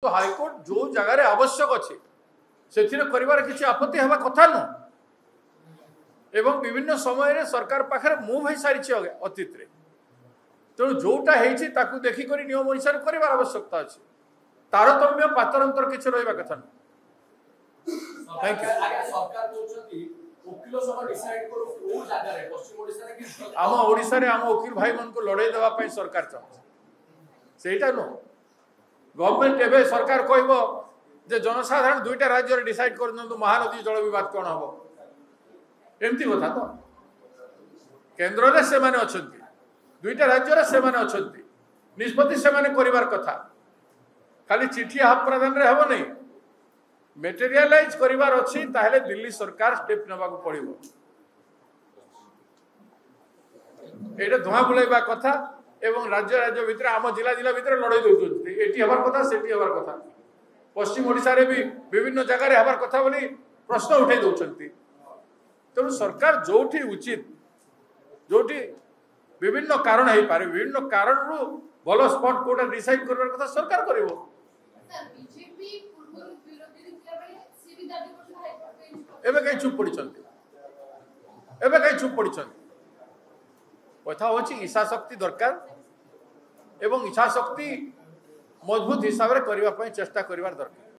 किंतु हाईकोर्ट जो जगार आवश्यक अच्छे से किसी आपत्ति हवा कथा नु एवं विभिन्न समय सरकार पाखे मुव हो सारी अतीत रे तेणु जोटा हो देखिक नियम अनुसार कर आवश्यकता अच्छे तारतम्य पातरंतर किसी रहा कथा नु। Thank you. आम ओडिशा रे आम वकील भाई मन को लड़ाई देवाई सरकार चाहे सेटा नु गवर्नमेंट एवं सरकार कहब जे जनसाधारण दुईटा राज्य में डिसाइड कर महानदी जल विवाद कौन हम एमती कथा तो केन्द्र में से माने अछंती दुईटा राज्य से माने अछंती निष्पत्ति से माने करिवार कथा खाली चिठी हाथ प्रदान रे हबो नहीं मेटेरियलाइज करिवार अछि ताहेले दिल्ली सरकार स्टेप नबा को पड़िबो एटा धुआ बुलाइबा कथा एवं राज्य राज्य भितर आम जिला जिला भितर लड़ाई दौरान एटी हबार कथा सेठी हबार कथा पश्चिम ओडिशा रे भी विभिन्न जगह हबार कथा बोली प्रश्न उठाई दौरान तेणु सरकार जोठी उचित जोठी विभिन्न कारण है पारे विभिन्न कारण रु भल स्पॉट कोटा डिसाइड करबार कथा सरकार करिवो। एबे कहीं चुप पड़िछंती एबे कहीं चुप पड़िछंती कथा होची इच्छा शक्ति दरकार एवं इच्छा शक्ति मजबूत हिसाब रे करबा पई चेष्टा करबार दरकार।